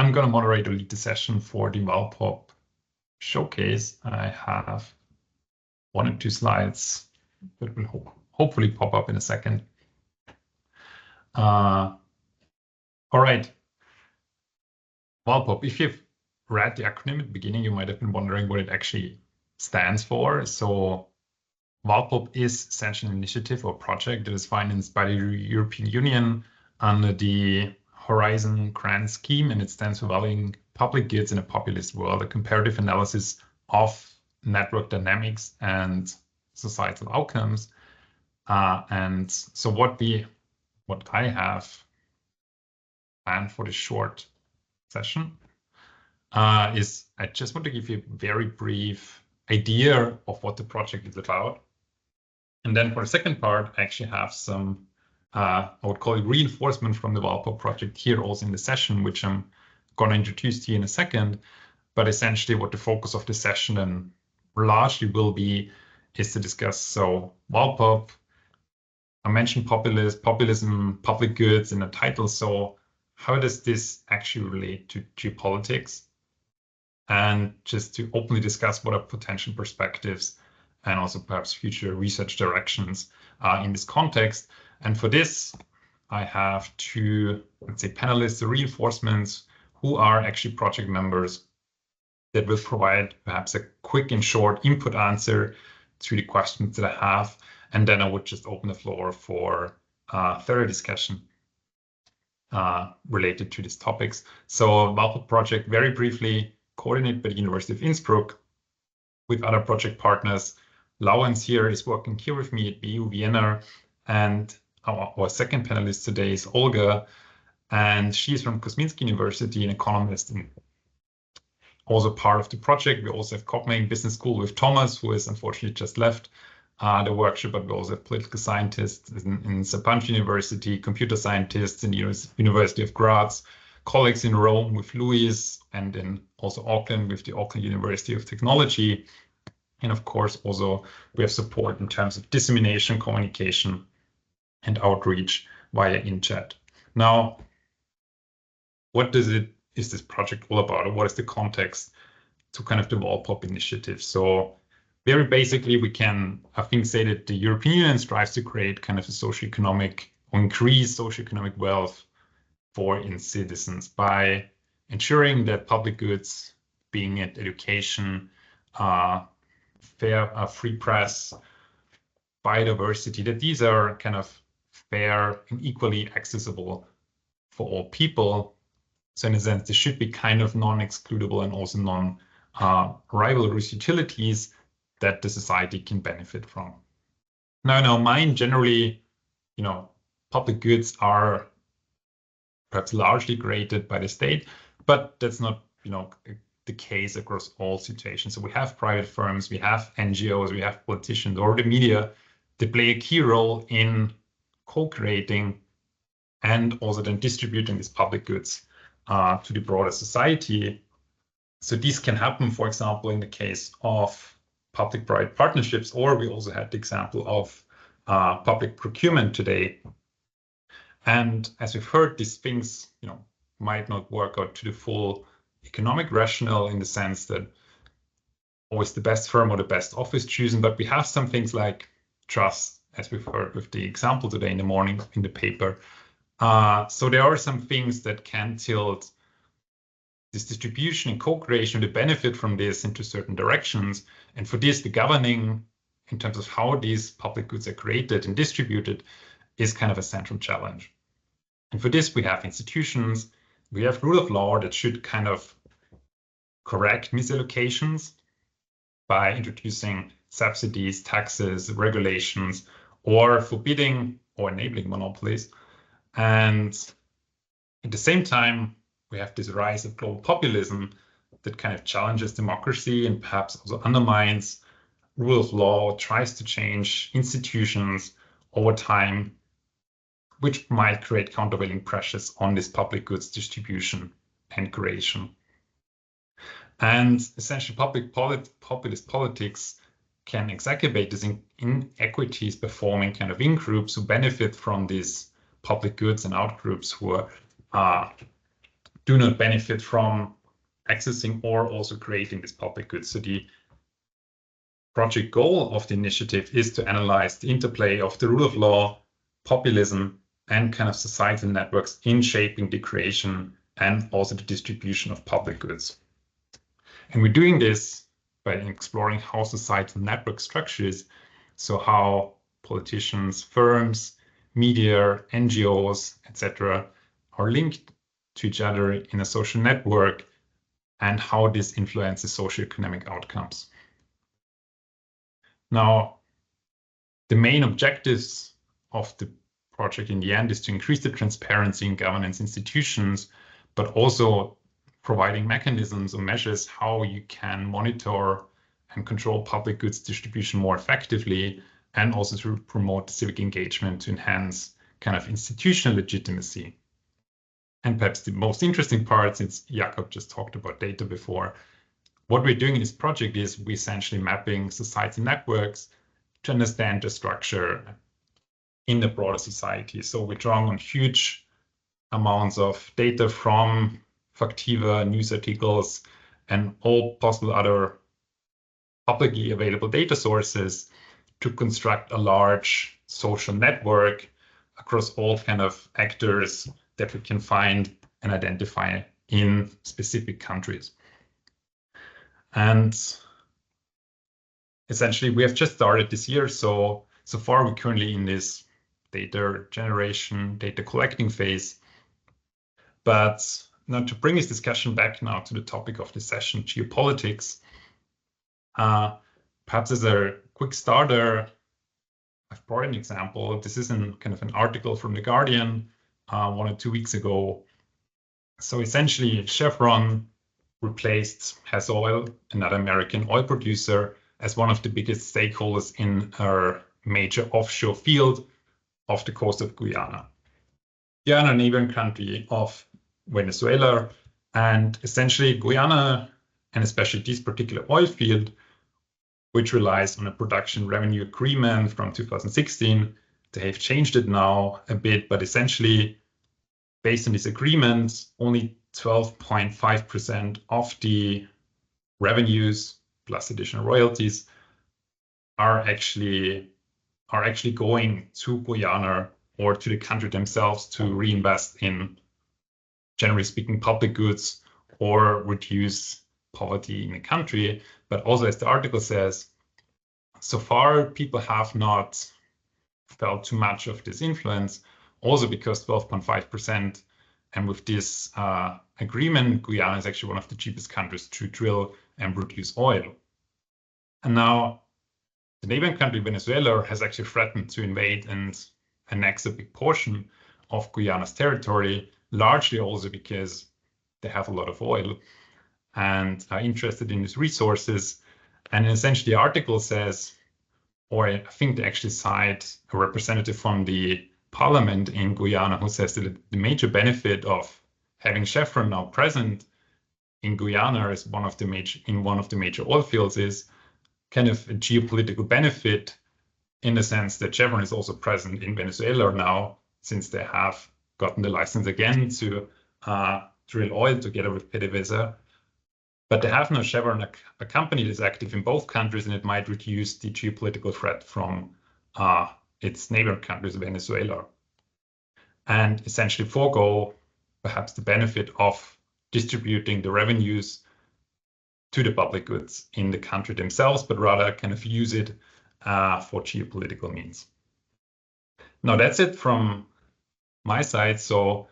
I'm going to moderate or lead the session for the VALPOP showcase. I have 1 or 2 slides that will hopefully pop up in a second. All right. VALPOP, if you've read the acronym at the beginning, you might have been wondering what it actually stands for. So VALPOP is essentially an initiative or project that is financed by the European Union under the Horizon Grant Scheme, and it stands for Valuing Public Goods in a Populist World, a comparative analysis of network dynamics and societal outcomes. And so what I have planned for this short session is I just want to give you a very brief idea of what the project is about. And then for the second part, I actually have some, I would call it reinforcement from the VALPOP project here also in the session, which I'm going to introduce to you in a second. But essentially what the focus of the session then largely will be is to discuss, so VALPOP, I mentioned populism, public goods in the title. So how does this actually relate to geopolitics? And just to openly discuss what are potential perspectives and also perhaps future research directions in this context. And for this, I have 2, let's say, panelists, reinforcements, who are actually project members that will provide perhaps a quick and short input answer to the questions that I have. And then I would just open the floor for thorough discussion related to these topics. So VALPOP project, very briefly, coordinated by the University of Innsbruck with other project partners. Laurenz here is working here with me at BU Vienna, and our second panelist today is Olga, and she's from Kozminski University, an economist and also part of the project. We also have Copenhagen Business School with Thomas, who has unfortunately just left the workshop, but we also have political scientists in Sapienza University, computer scientists in the University of Graz, colleagues in Rome with Luis, and in also Auckland with the Auckland University of Technology. And of course, also we have support in terms of dissemination, communication, and outreach via InChat. Now, what is this project all about? Or what is the context to kind of the VALPOP initiative? So very basically, we can, I think, say that the European Union strives to create kind of a socioeconomic or increase socioeconomic wealth for its citizens by ensuring that public goods, being it education, fair, free press, biodiversity, that these are kind of fair and equally accessible for all people. So in a sense, they should be kind of non-excludable and also non-rivalrous utilities that the society can benefit from. Now, mine generally, public goods are perhaps largely created by the state, but that's not, the case across all situations. So we have private firms, we have NGOs, we have politicians or the media that play a key role in co-creating and also then distributing these public goods to the broader society. So these can happen, for example, in the case of public-private partnerships, or we also had the example of public procurement today. And as we've heard, these things, might not work out to the full economic rationale in the sense that always the best firm or the best office chosen, but we have some things like trust, as we've heard with the example today in the morning in the paper. So there are some things that can tilt this distribution and co-creation, the benefit from this into certain directions. And for this, the governing in terms of how these public goods are created and distributed is kind of a central challenge. And for this, we have institutions, we have rule of law that should kind of correct misallocations by introducing subsidies, taxes, regulations, or forbidding or enabling monopolies. And at the same time, we have this rise of global populism that kind of challenges democracy and perhaps also undermines rule of law, tries to change institutions over time, which might create countervailing pressures on this public goods distribution and creation. And essentially, populist politics can exacerbate these inequities by forming kind of in-groups who benefit from these public goods and out-groups who are do not benefit from accessing or also creating these public goods. So the project goal of the initiative is to analyze the interplay of the rule of law, populism, and kind of societal networks in shaping the creation and also the distribution of public goods. And we're doing this by exploring how societal network structures, so how politicians, firms, media, NGOs, etc., are linked to each other in a social network, and how this influences socioeconomic outcomes. Now, the main objectives of the project in the end is to increase the transparency in governance institutions, but also providing mechanisms or measures how you can monitor and control public goods distribution more effectively, and also to promote civic engagement to enhance kind of institutional legitimacy. And perhaps the most interesting part, since Jakob just talked about data before, what we're doing in this project is we're essentially mapping society networks to understand the structure in the broader society. So we're drawing on huge amounts of data from Factiva, news articles, and all possible other publicly available data sources to construct a large social network across all kind of actors that we can find and identify in specific countries. And essentially, we have just started this year. So far, we're currently in this data generation, data collecting phase. But now to bring this discussion back now to the topic of the session, geopolitics, perhaps as a quick starter, I've brought an example. This is kind of an article from The Guardian 1 or 2 weeks ago. So essentially, Chevron replaced Hess Oil, another American oil producer, as one of the biggest stakeholders in a major offshore field off the coast of Guyana. Guyana, a neighboring country of Venezuela, and essentially Guyana, and especially this particular oil field, which relies on a production revenue agreement from 2016. They have changed it now a bit, but essentially, based on this agreement, only 12.5% of the revenues plus additional royalties are actually going to Guyana or to the country themselves to reinvest in, generally speaking, public goods or reduce poverty in the country. But also, as the article says, so far people have not felt too much of this influence, also because 12.5%, and with this agreement, Guyana is actually one of the cheapest countries to drill and produce oil. And now the neighboring country, Venezuela, has actually threatened to invade and annex a big portion of Guyana's territory, largely also because they have a lot of oil and are interested in these resources. And essentially the article says, or I think they actually cite a representative from the parliament in Guyana who says that the major benefit of having Chevron now present in Guyana as one of the major oil fields is kind of a geopolitical benefit, in the sense that Chevron is also present in Venezuela now, since they have gotten the license again to drill oil together with PDVSA. But they have now Chevron, a company that is active in both countries, and it might reduce the geopolitical threat from its neighboring countries, Venezuela, and essentially forego perhaps the benefit of distributing the revenues to the public goods in the country themselves, but rather kind of use it for geopolitical means. Now that's it from my side. So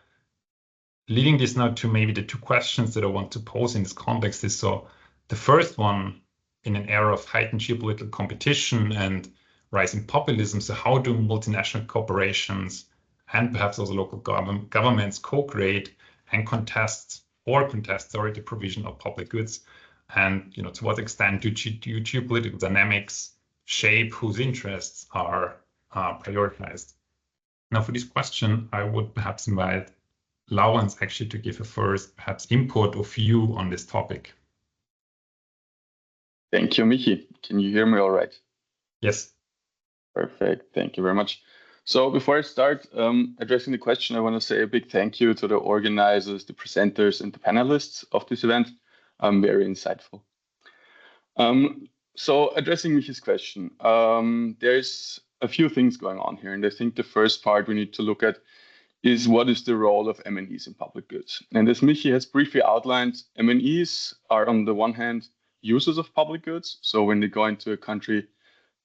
leading this now to maybe the two questions that I want to pose in this context is, so the first one, in an era of heightened geopolitical competition and rising populism, so how do multinational corporations and perhaps also local governments co-create and contest the provision of public goods? And to what extent do geopolitical dynamics shape whose interests are prioritized? Now, for this question, I would perhaps invite Laurenz actually to give a first perhaps input or view on this topic. Thank you, Michi. Can you hear me all right? Yes. Perfect. Thank you very much. So before I start addressing the question, I want to say a big thank you to the organizers, the presenters, and the panelists of this event. Very insightful. So addressing Michi's question, there's a few things going on here. And I think the first part we need to look at is what is the role of MNEs in public goods. And as Michi has briefly outlined, MNEs are on the one hand users of public goods. So when they go into a country,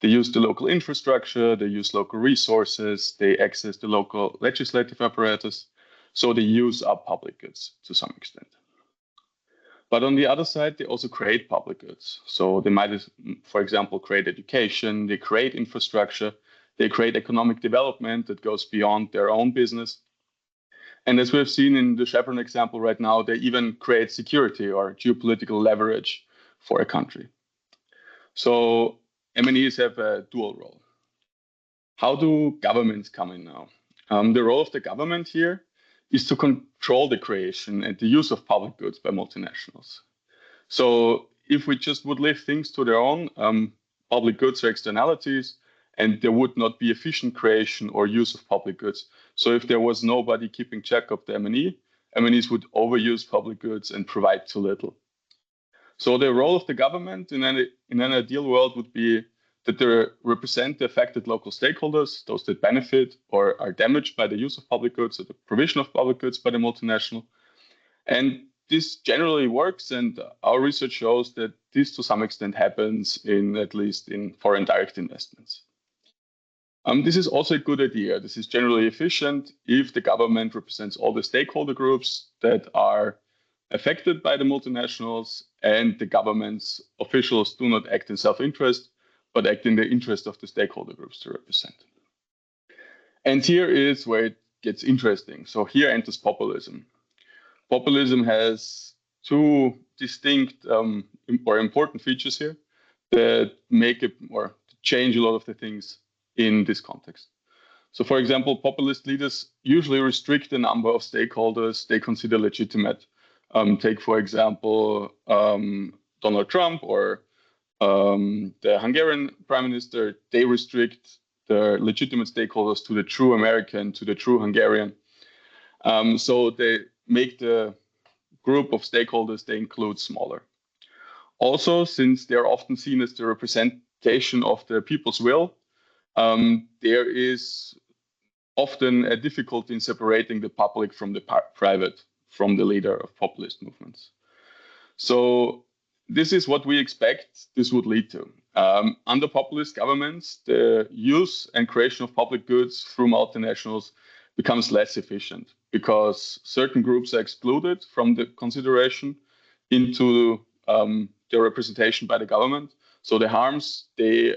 they use the local infrastructure, they use local resources, they access the local legislative apparatus. So they use up public goods to some extent. But on the other side, they also create public goods. So they might, for example, create education, they create infrastructure, they create economic development that goes beyond their own business. And as we have seen in the Chevron example right now, they even create security or geopolitical leverage for a country. So MNEs have a dual role. How do governments come in now? The role of the government here is to control the creation and the use of public goods by multinationals. So if we just would leave things to their own, public goods are externalities, and there would not be efficient creation or use of public goods. So if there was nobody keeping track of the MNE, MNEs would overuse public goods and provide too little. So the role of the government in an ideal world would be that they represent the affected local stakeholders, those that benefit or are damaged by the use of public goods or the provision of public goods by the multinational. And this generally works, and our research shows that this to some extent happens at least in foreign direct investments. This is also a good idea. This is generally efficient if the government represents all the stakeholder groups that are affected by the multinationals, and the government's officials do not act in self-interest, but act in the interest of the stakeholder groups to represent. And here is where it gets interesting. So here enters populism. Populism has two distinct or important features here that make it or change a lot of the things in this context. So for example, populist leaders usually restrict the number of stakeholders they consider legitimate. Take, for example, Donald Trump or the Hungarian prime minister. They restrict the legitimate stakeholders to the true American, to the true Hungarian. So they make the group of stakeholders they include smaller. Also, since they're often seen as the representation of the people's will, there is often a difficulty in separating the public from the private, from the leader of populist movements. So this is what we expect this would lead to. Under populist governments, the use and creation of public goods through multinationals becomes less efficient because certain groups are excluded from the consideration into their representation by the government. So the harms they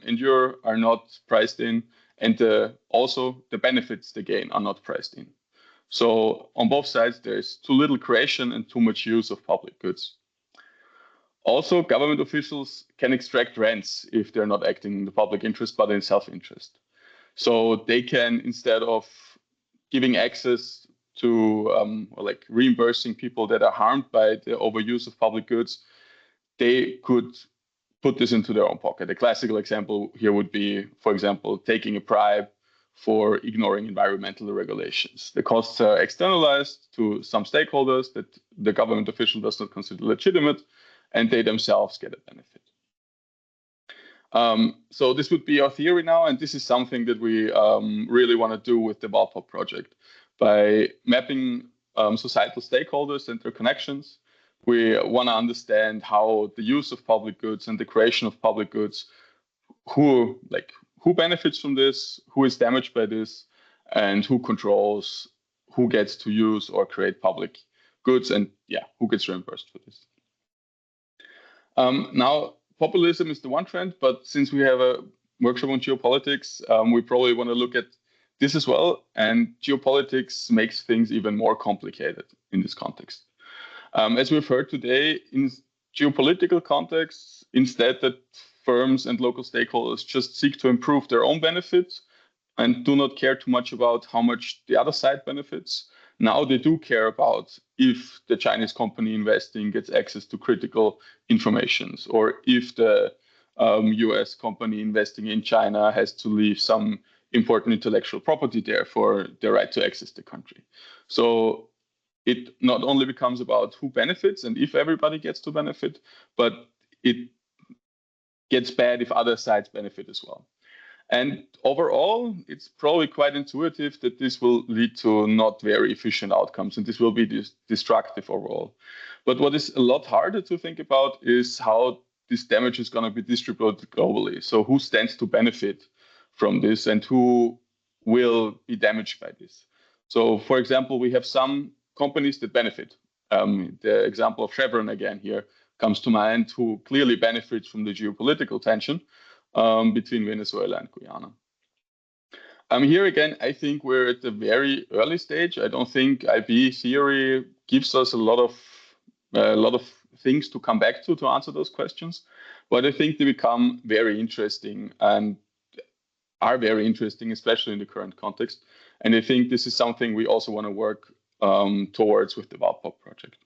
endure are not priced in, and also the benefits they gain are not priced in. So on both sides, there's too little creation and too much use of public goods. Also, government officials can extract rents if they're not acting in the public interest, but in self-interest. So they can, instead of giving access to or like reimbursing people that are harmed by the overuse of public goods, they could put this into their own pocket. A classical example here would be, for example, taking a bribe for ignoring environmental regulations. The costs are externalized to some stakeholders that the government official does not consider legitimate, and they themselves get a benefit. So this would be our theory now, and this is something that we really want to do with the VALPOP project. By mapping societal stakeholders and their connections, we want to understand how the use of public goods and the creation of public goods, who benefits from this, who is damaged by this, and who controls who gets to use or create public goods, and who gets reimbursed for this. Now, populism is the one trend, but since we have a workshop on geopolitics, we probably want to look at this as well. And geopolitics makes things even more complicated in this context. As we've heard today, in geopolitical contexts, instead that firms and local stakeholders just seek to improve their own benefits and do not care too much about how much the other side benefits. Now they do care about if the Chinese company investing gets access to critical informations, or if the US company investing in China has to leave some important intellectual property there for the right to access the country. So it not only becomes about who benefits and if everybody gets to benefit, but it gets bad if other sides benefit as well. And overall, it's probably quite intuitive that this will lead to not very efficient outcomes, and this will be destructive overall. But what is a lot harder to think about is how this damage is going to be distributed globally. So who stands to benefit from this and who will be damaged by this? So, for example, we have some companies that benefit. The example of Chevron again here comes to mind, who clearly benefits from the geopolitical tension between Venezuela and Guyana. Here again, I think we're at the very early stage. I don't think IB theory gives us a lot of things to come back to answer those questions, but I think they become very interesting and are very interesting, especially in the current context. And I think this is something we also want to work towards with the VALPOP project.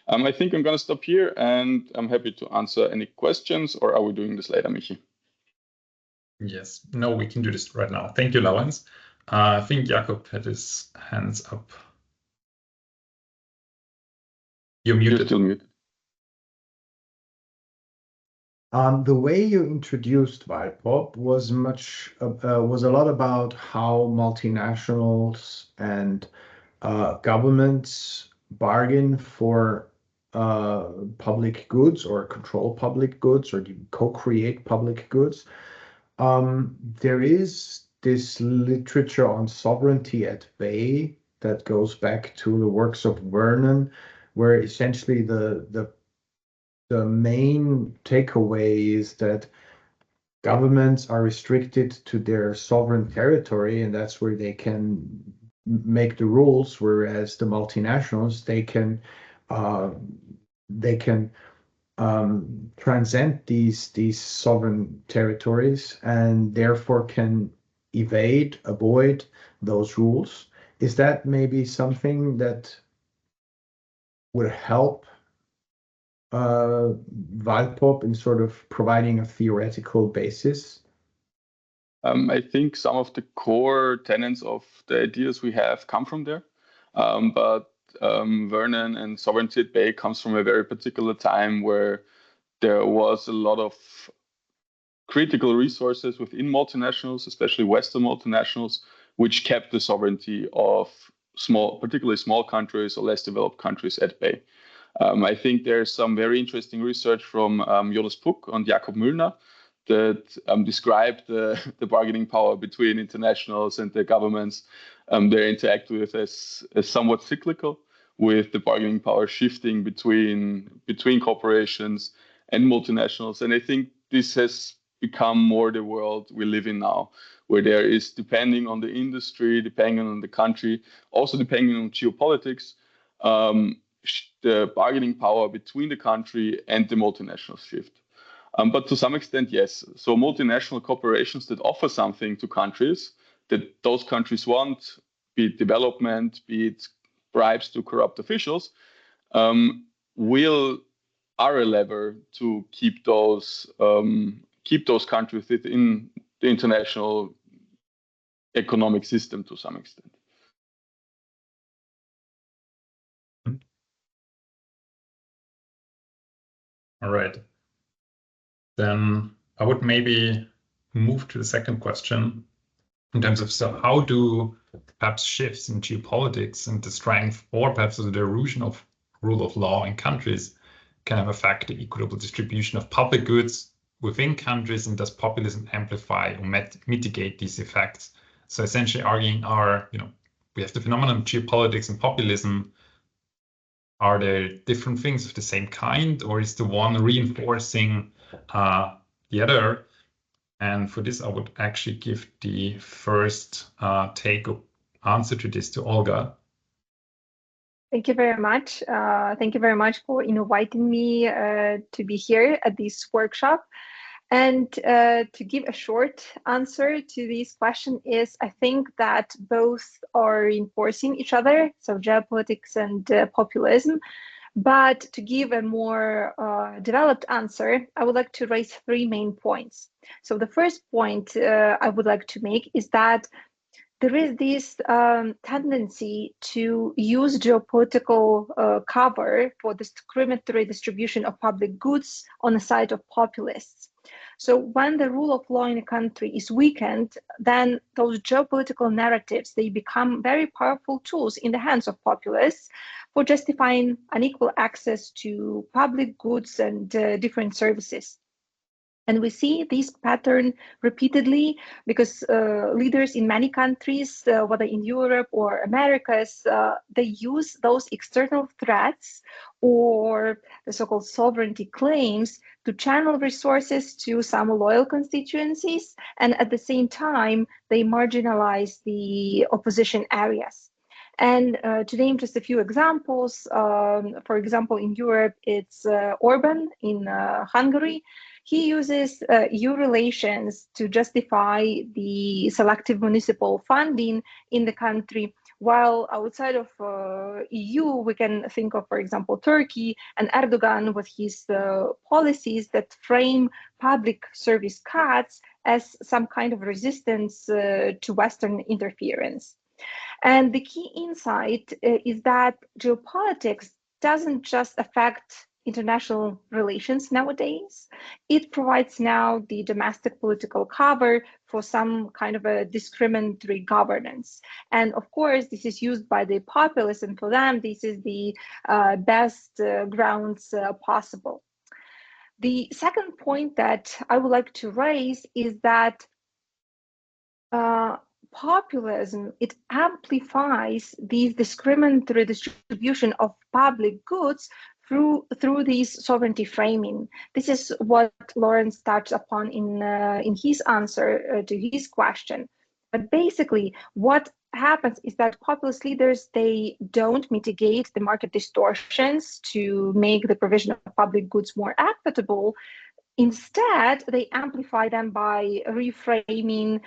I think I'm going to stop here, and I'm happy to answer any questions, or are we doing this later, Michi? Yes, no, we can do this right now. Thank you, Laurenz. I think Jakob had his hands up. You're muted. You're still muted. The way you introduced VALPOP was a lot about how multinationals and governments bargain for public goods or control public goods or co-create public goods. There is this literature on sovereignty at bay that goes back to the works of Vernon, where essentially the main takeaway is that governments are restricted to their sovereign territory, and that's where they can make the rules, whereas the multinationals, they can transcend these sovereign territories and therefore can avoid those rules. Is that maybe something that would help VALPOP in sort of providing a theoretical basis? I think some of the core tenets of the ideas we have come from there, but Vernon and sovereignty at bay comes from a very particular time where there was a lot of critical resources within multinationals, especially Western multinationals, which kept the sovereignty of particularly small countries or less developed countries at bay. I think there's some very interesting research from Jonas Puck and Jakob Müllner that describe the bargaining power between internationals and the governments they interact with as somewhat cyclical, with the bargaining power shifting between corporations and multinationals. And I think this has become more the world we live in now, where there is, depending on the industry, depending on the country, also depending on geopolitics, the bargaining power between the country and the multinational shift. But to some extent, yes. So multinational corporations that offer something to countries that those countries want, be it development, be it bribes to corrupt officials, are a lever to keep those countries within the international economic system to some extent. All right. Then I would maybe move to the second question in terms of, so how do perhaps shifts in geopolitics and the strength or perhaps the erosion of rule of law in countries kind of affect the equitable distribution of public goods within countries, and does populism amplify or mitigate these effects? So essentially arguing we have the phenomenon of geopolitics and populism. Are there different things of the same kind, or is the one reinforcing the other? And for this, I would actually give the first answer to this to Olga. Thank you very much. Thank you very much for inviting me to be here at this workshop. And to give a short answer to this question is, I think that both are reinforcing each other, so geopolitics and populism. But to give a more developed answer, I would like to raise 3 main points. So the first point I would like to make is that there is this tendency to use geopolitical cover for discriminatory distribution of public goods on the side of populists. So when the rule of law in a country is weakened, then those geopolitical narratives, they become very powerful tools in the hands of populists for justifying unequal access to public goods and different services. And we see this pattern repeatedly because leaders in many countries, whether in Europe or Americas, they use those external threats or the so-called sovereignty claims to channel resources to some loyal constituencies, and at the same time, they marginalize the opposition areas. And to name just a few examples, for example, in Europe, it's Orban in Hungary. He uses EU relations to justify the selective municipal funding in the country, while outside of EU, we can think of, for example, Turkey and Erdogan with his policies that frame public service cuts as some kind of resistance to Western interference. And the key insight is that geopolitics doesn't just affect international relations nowadays. It provides now the domestic political cover for some kind of a discriminatory governance. And of course, this is used by the populists, and for them, this is the best grounds possible. The second point that I would like to raise is that populism, it amplifies the discriminatory distribution of public goods through these sovereignty framing. This is what Laurenz touched upon in his answer to his question. But basically, what happens is that populist leaders, they don't mitigate the market distortions to make the provision of public goods more equitable. Instead, they amplify them by reframing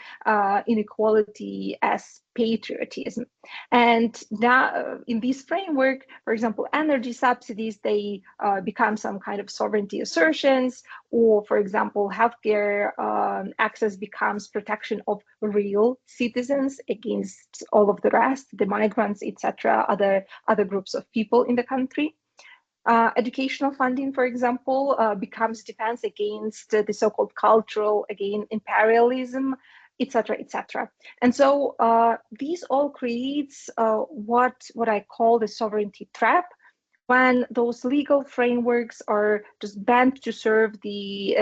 inequality as patriotism. And now, in this framework, for example, energy subsidies, they become some kind of sovereignty assertions, or, for example, healthcare access becomes protection of real citizens against all of the rest, the migrants, etc., other groups of people in the country. Educational funding, for example, becomes defense against the so-called cultural, again, imperialism, etc., etc. And so these all creates what I call the sovereignty trap, when those legal frameworks are just bent to serve the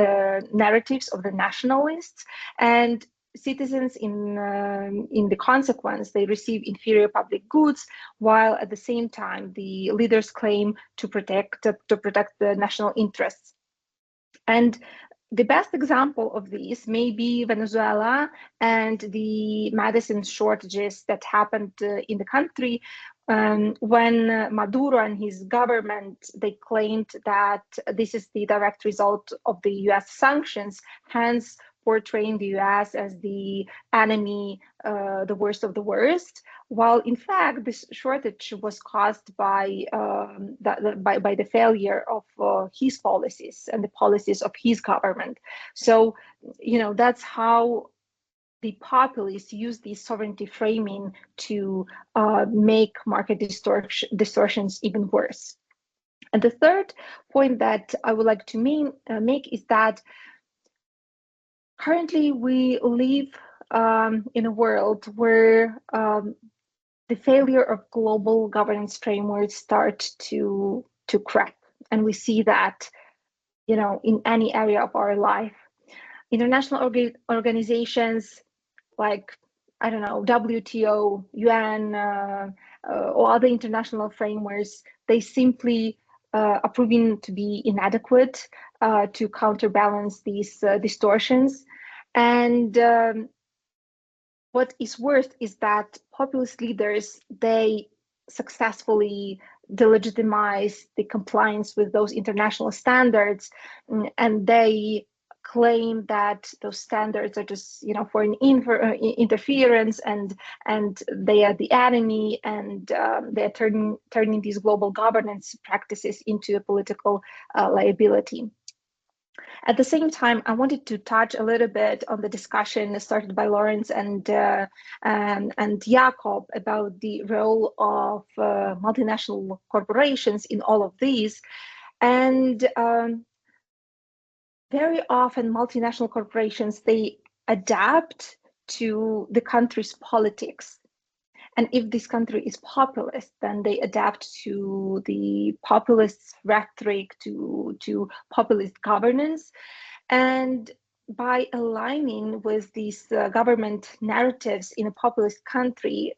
narratives of the nationalists, and citizens in the consequence, they receive inferior public goods, while at the same time the leaders claim to protect the national interests. And the best example of this may be Venezuela and the medicine shortages that happened in the country when Maduro and his government, they claimed that this is the direct result of the US sanctions, hence portraying the US as the enemy, the worst of the worst, while in fact this shortage was caused by the failure of his policies and the policies of his government. So, you know, that's how the populists use this sovereignty framing to make market distortions even worse. And the third point that I would like to make is that currently we live in a world where the failure of global governance frameworks start to crack, and we see that, you know, in any area of our life. International organizations like, I don't know, WTO, UN, or other international frameworks, they simply are proving to be inadequate to counterbalance these distortions. And what is worse is that populist leaders, they successfully delegitimize the compliance with those international standards, and they claim that those standards are just, foreign interference, and they are the enemy, and they're turning these global governance practices into a political liability. At the same time, I wanted to touch a little bit on the discussion started by Laurenz and Jakob about the role of multinational corporations in all of these. And very often multinational corporations, they adapt to the country's politics. And if this country is populist, then they adapt to the populist rhetoric, to populist governance. And by aligning with these government narratives in a populist country,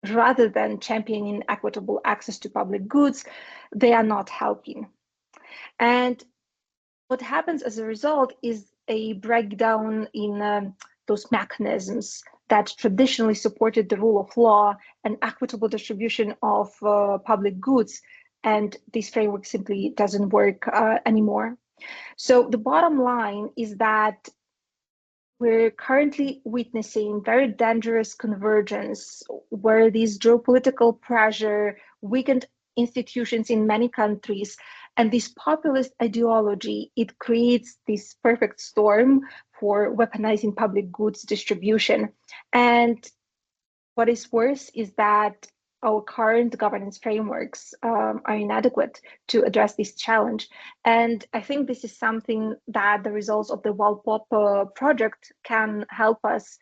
rather than championing equitable access to public goods, they are not helping. And what happens as a result is a breakdown in those mechanisms that traditionally supported the rule of law and equitable distribution of public goods, and this framework simply doesn't work anymore. So the bottom line is that we're currently witnessing very dangerous convergence where this geopolitical pressure weakened institutions in many countries, and this populist ideology, it creates this perfect storm for weaponizing public goods distribution. And what is worse is that our current governance frameworks are inadequate to address this challenge. And I think this is something that the results of the VALPOP project can help us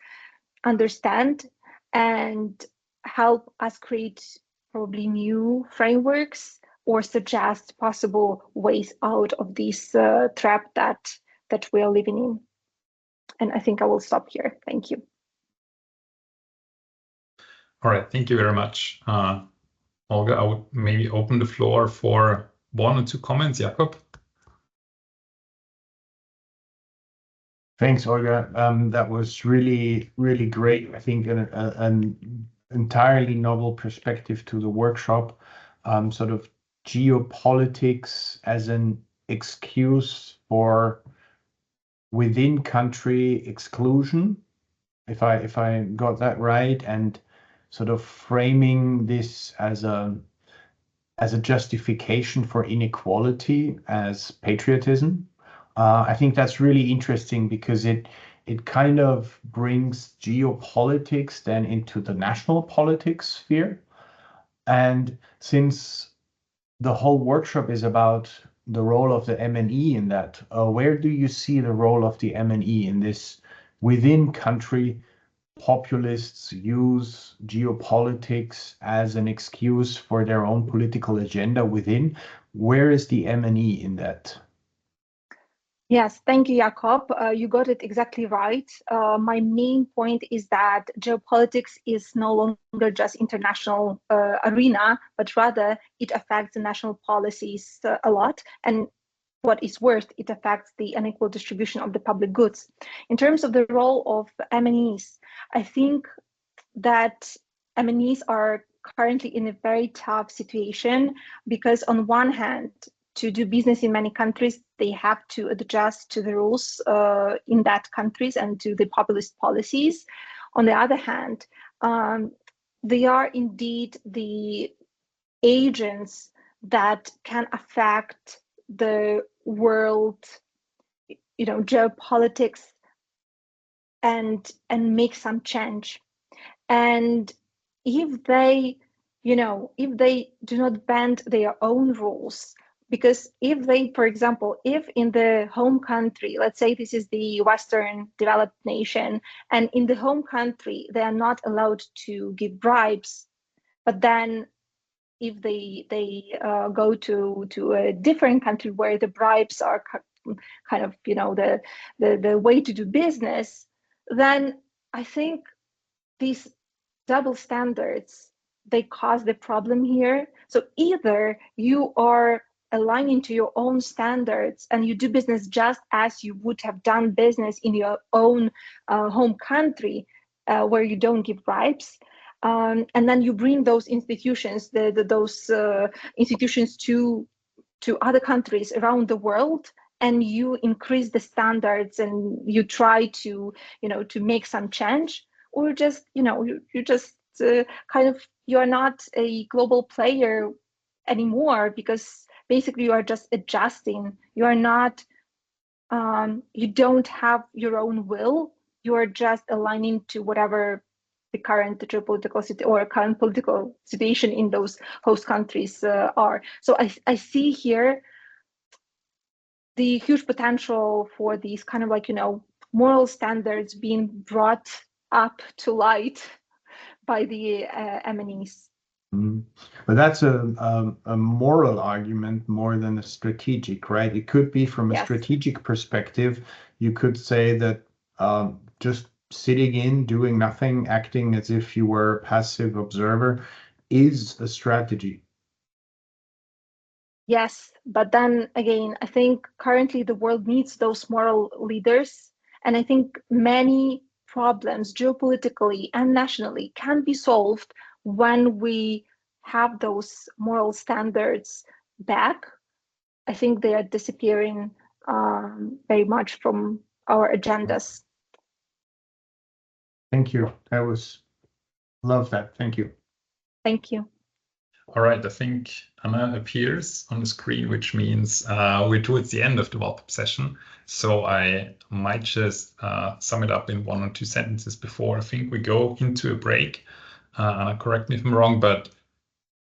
understand and help us create probably new frameworks or suggest possible ways out of this trap that we are living in. And I think I will stop here. Thank you. All right, thank you very much. Olga, I would maybe open the floor for 1 or 2 comments. Jakob? Thanks, Olga. That was really, really great. I think an entirely novel perspective to the workshop, sort of geopolitics as an excuse for within country exclusion, if I got that right, and sort of framing this as a justification for inequality as patriotism. I think that's really interesting because it kind of brings geopolitics then into the national politics sphere. And since the whole workshop is about the role of the MNE in that, where do you see the role of the MNE in this within country? Populists use geopolitics as an excuse for their own political agenda within. Where is the MNE in that? Yes, thank you, Jakob. You got it exactly right. My main point is that geopolitics is no longer just international arena, but rather it affects the national policies a lot. And what is worse, it affects the unequal distribution of the public goods. In terms of the role of MNEs, I think that MNEs are currently in a very tough situation because on one hand, to do business in many countries, they have to adjust to the rules in that countries and to the populist policies. On the other hand, they are indeed the agents that can affect the world, geopolitics and make some change. And if they do not bend their own rules, because if they, for example, if in the home country, let's say this is the Western developed nation, and in the home country, they are not allowed to give bribes, but then if they go to a different country where the bribes are kind of, the way to do business, then I think these double standards, they cause the problem here. So either you are aligning to your own standards and you do business just as you would have done business in your own home country where you don't give bribes, and then you bring those institutions, those institutions to other countries around the world, and you increase the standards and you try to, to make some change, or just, you just kind of, you're not a global player anymore, because basically you are just adjusting. You are not, you don't have your own will. You are just aligning to whatever the current geopolitical or current political situation in those host countries are. So I see here the huge potential for these kind of like, moral standards being brought up to light by the MNEs. But that's a moral argument more than a strategic, right? It could be from a strategic perspective. You could say that just sitting in, doing nothing, acting as if you were a passive observer is a strategy. Yes, but then again, I think currently the world needs those moral leaders. And I think many problems geopolitically and nationally can be solved when we have those moral standards back. I think they are disappearing very much from our agendas. Thank you. Love that. Thank you. Thank you. All right, I think Anna appears on the screen, which means we're towards the end of the VALPOP session. So I might just sum it up in 1 or 2 sentences before I think we go into a break. Anna, correct me if I'm wrong, but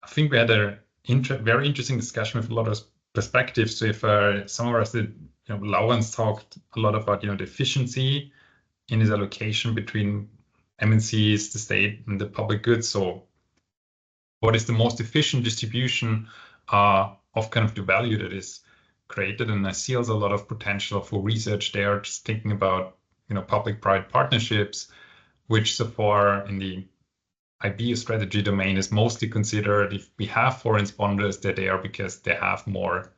I think we had a very interesting discussion with a lot of perspectives. So if I summarize it, Laurenz talked a lot about the efficiency in his allocation between MNCs, the state, and the public goods. So what is the most efficient distribution of kind of the value that is created? And I see also a lot of potential for research there, just thinking about public-private partnerships, which so far in the IB strategy domain is mostly considered, if we have foreign sponsors, they're there because they have more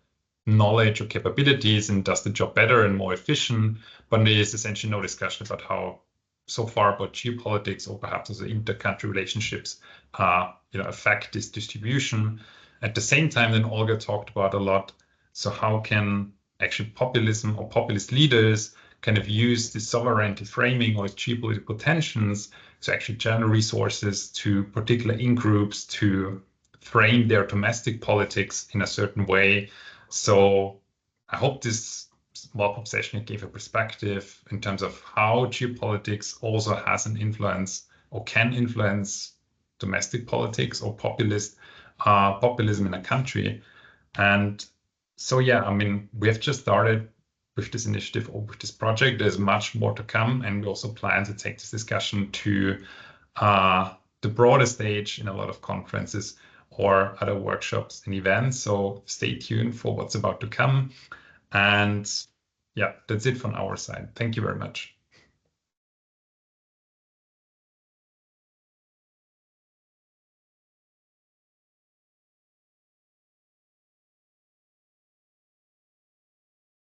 knowledge or capabilities and does the job better and more efficient. But there is essentially no discussion about how so far about geopolitics or perhaps also inter-country relationships affect this distribution. At the same time, then Olga talked about a lot. So how can actually populism or populist leaders kind of use the sovereignty framing or geopolitical tensions to actually channel resources to particular in-groups to frame their domestic politics in a certain way. So I hope this VALPOP session gave a perspective in terms of how geopolitics also has an influence or can influence domestic politics or populism in a country. And so, yeah, I mean, we have just started with this initiative or with this project. There's much more to come, and we also plan to take this discussion to the broader stage in a lot of conferences or other workshops and events. So stay tuned for what's about to come. And yeah, that's it from our side. Thank you very much.